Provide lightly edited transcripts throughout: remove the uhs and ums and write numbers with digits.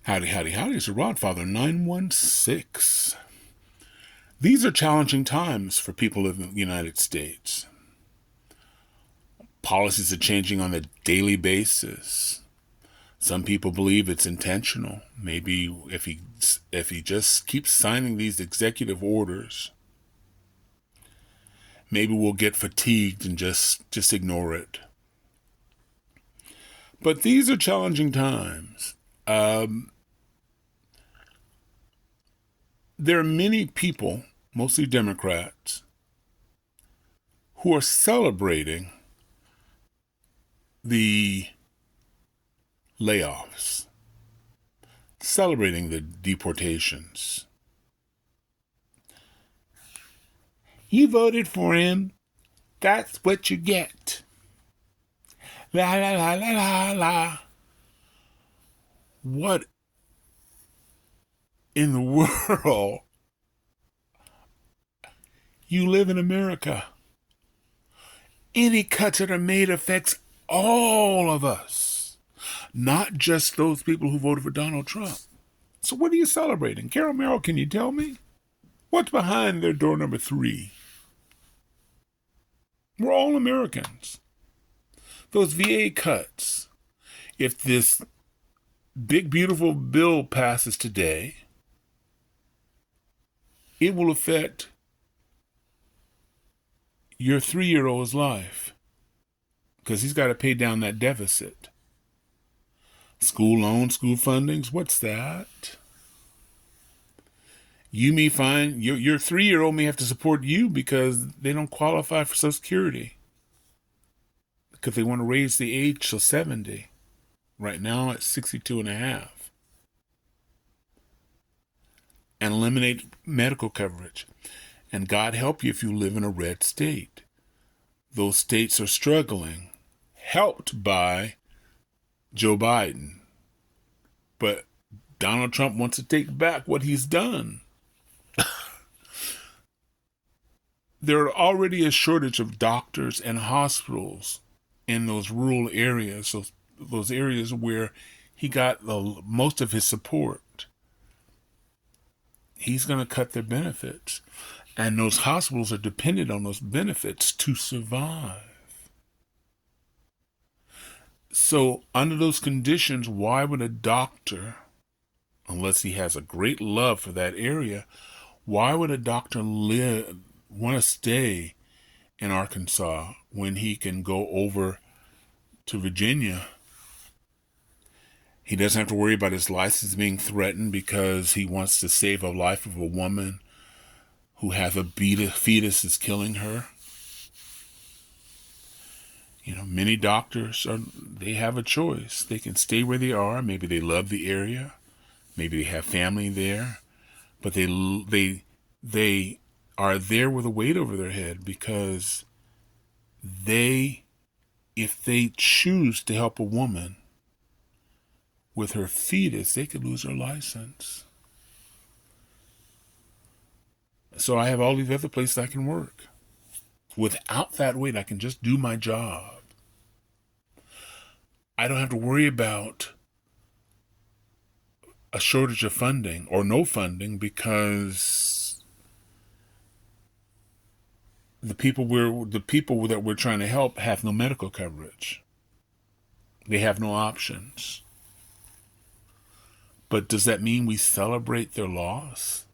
Howdy, howdy, howdy. It's your Rodfather 916. These are challenging times for people in the United States. Policies are changing on a daily basis. Some people believe it's intentional. Maybe if he just keeps signing these executive orders, maybe we'll get fatigued and just ignore it. But these are challenging times. There are many people, mostly Democrats, who are celebrating the layoffs, celebrating the deportations. You voted for him. That's what you get. La la la la la la. What in the world? You live in America. Any cuts that are made affects all of us, not just those people who voted for Donald Trump. So what are you celebrating? Carol Merrill, can you tell me? What's behind their door number 3? We're all Americans. Those VA cuts, if this big, beautiful bill passes today, it will affect your 3-year-old's life because he's got to pay down that deficit. School loans, school fundings, what's that? You may find your 3-year-old may have to support you because they don't qualify for Social Security because they want to raise the age to 70. Right now it's 62 and a half. And eliminate medical coverage. And God help you if you live in a red state. Those states are struggling, helped by Joe Biden. But Donald Trump wants to take back what he's done. There are already a shortage of doctors and hospitals in those rural areas, those areas where he got most of his support. He's going to cut their benefits. And those hospitals are dependent on those benefits to survive. So under those conditions, why would a doctor, unless he has a great love for that area, why would a doctor want to stay in Arkansas when he can go over to Virginia? He doesn't have to worry about his license being threatened because he wants to save a life of a woman who has a fetus is killing her. You know, many doctors they have a choice. They can stay where they are. Maybe they love the area. Maybe they have family there. But they are there with a weight over their head because if they choose to help a woman with her fetus, they could lose their license. So I have all these other places I can work. Without that weight, I can just do my job. I don't have to worry about a shortage of funding or no funding because the people that we're trying to help have no medical coverage. They have no options. But does that mean we celebrate their loss?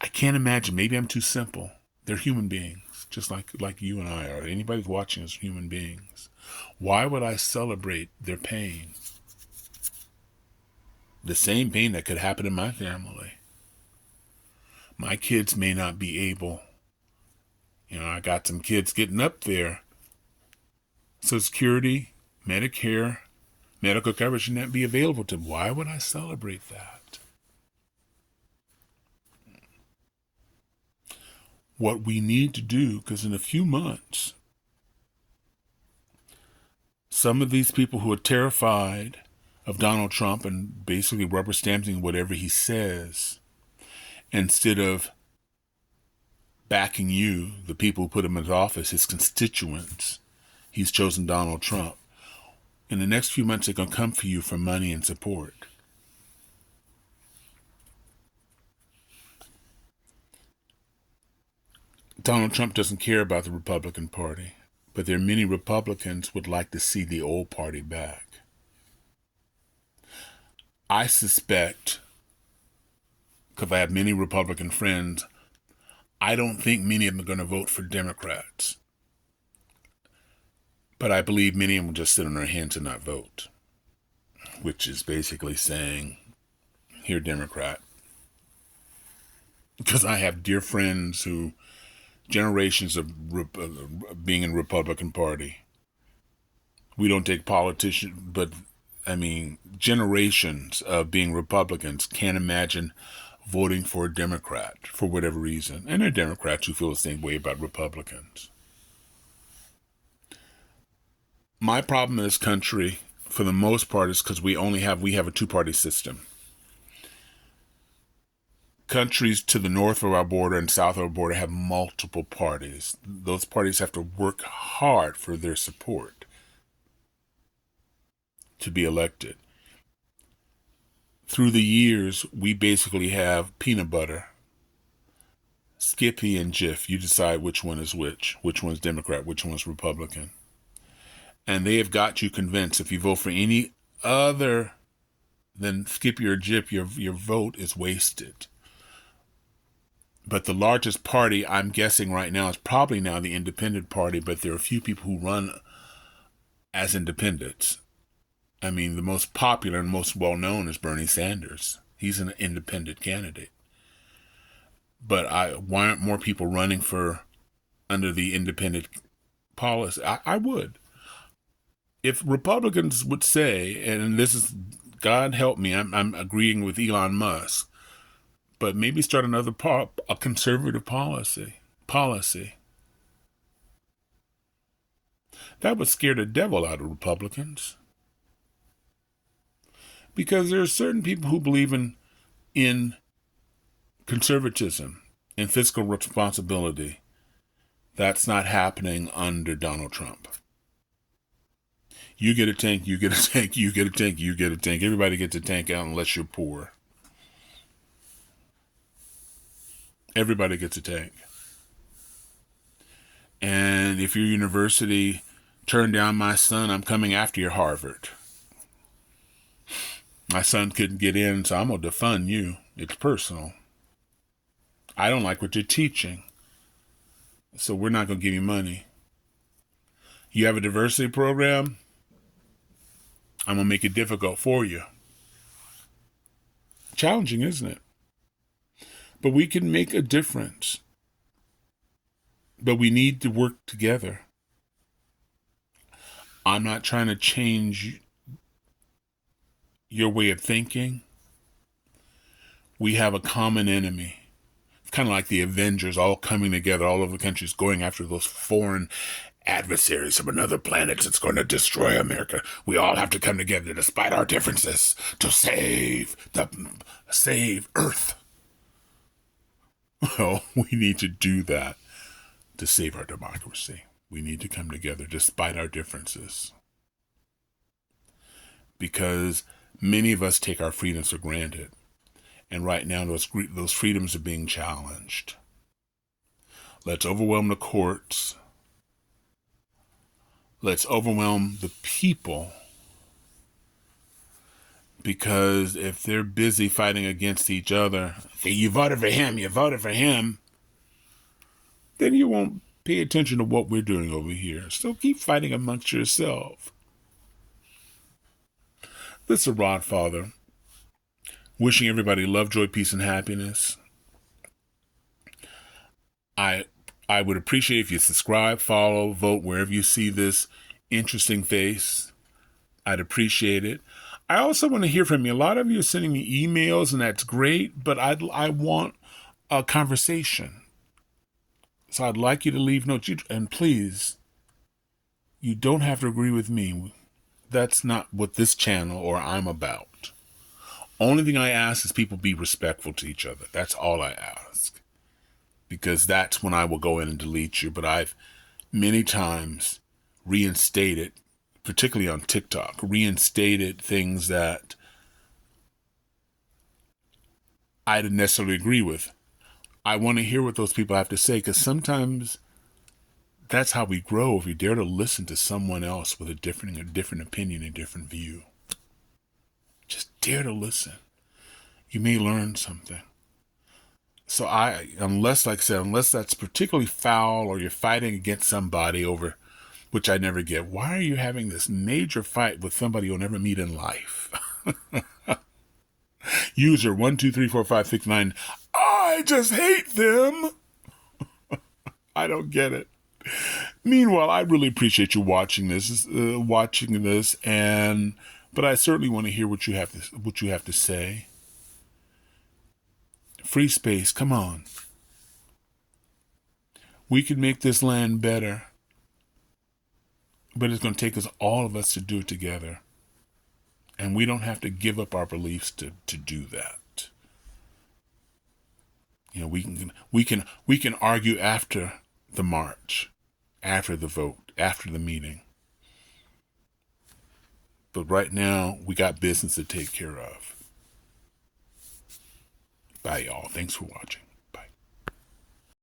I can't imagine. Maybe I'm too simple. They're human beings, just like you and I are. Anybody watching is human beings. Why would I celebrate their pain? The same pain that could happen in my family. My kids may not be able. I got some kids getting up there. Social Security, Medicare, medical coverage should not be available to them. Why would I celebrate that? What we need to do, because in a few months, some of these people who are terrified of Donald Trump and basically rubber stamping whatever he says, instead of backing you, the people who put him in office, his constituents, he's chosen Donald Trump. In the next few months, they're going to come for you for money and support. Donald Trump doesn't care about the Republican Party, but there are many Republicans who would like to see the old party back. I suspect, because I have many Republican friends, I don't think many of them are going to vote for Democrats. But I believe many of them will just sit on their hands and not vote, which is basically saying, here, Democrat. Because I have dear friends who, generations of being in the Republican Party, we don't take politicians, but generations of being Republicans can't imagine voting for a Democrat for whatever reason. And there are Democrats who feel the same way about Republicans. My problem in this country, for the most part, is because we have a two-party system. Countries to the north of our border and south of our border have multiple parties. Those parties have to work hard for their support to be elected. Through the years, we basically have peanut butter, Skippy and Jif. You decide which one is which one's Democrat, which one's Republican. And they have got you convinced if you vote for any other than Skippy or Jif, your vote is wasted. But the largest party, I'm guessing right now, is probably now the Independent Party, but there are a few people who run as independents. The most popular and most well-known is Bernie Sanders. He's an independent candidate. But why aren't more people running for under the independent policy? I would. If Republicans would say, and this is, God help me, I'm agreeing with Elon Musk, but maybe start another a conservative policy. That would scare the devil out of Republicans. Because there are certain people who believe in conservatism and fiscal responsibility. That's not happening under Donald Trump. You get a tank, you get a tank, you get a tank, you get a tank. Everybody gets a tank out unless you're poor. Everybody gets a tank. And if your university turned down my son, I'm coming after your Harvard. My son couldn't get in, so I'm going to defund you. It's personal. I don't like what you're teaching, so we're not going to give you money. You have a diversity program? I'm going to make it difficult for you. Challenging, isn't it? But we can make a difference. But we need to work together. I'm not trying to change your way of thinking. We have a common enemy. It's kind of like the Avengers all coming together all over the countries, going after those foreign adversaries from another planet that's going to destroy America. We all have to come together despite our differences to save Earth. Well, we need to do that to save our democracy. We need to come together despite our differences. Because many of us take our freedoms for granted. And right now, those freedoms are being challenged. Let's overwhelm the courts. Let's overwhelm the people. Because if they're busy fighting against each other, say you voted for him, then you won't pay attention to what we're doing over here. So keep fighting amongst yourself. This is Rod Father, wishing everybody love, joy, peace, and happiness. I would appreciate if you subscribe, follow, vote wherever you see this interesting face. I'd appreciate it. I also want to hear from you. A lot of you are sending me emails, and that's great, but I want a conversation. So I'd like you to leave notes. And please, you don't have to agree with me. That's not what this channel or I'm about. Only thing I ask is people be respectful to each other. That's all I ask. Because that's when I will go in and delete you. But I've many times reinstated particularly on TikTok, reinstated things that I didn't necessarily agree with. I want to hear what those people have to say, because sometimes that's how we grow, if we dare to listen to someone else with a different opinion, a different view. Just dare to listen. You may learn something. So unless that's particularly foul, or you're fighting against somebody over, which I never get, why are you having this major fight with somebody you'll never meet in life? User 1234569, I just hate them. I don't get it. Meanwhile, I really appreciate you watching this, but I certainly want to hear what you have to say. Free space, come on. We can make this land better, but it's going to take all of us to do it together. And we don't have to give up our beliefs to do that. You know, we can argue after the march, after the vote, after the meeting. But right now, we got business to take care of. Bye, y'all. Thanks for watching.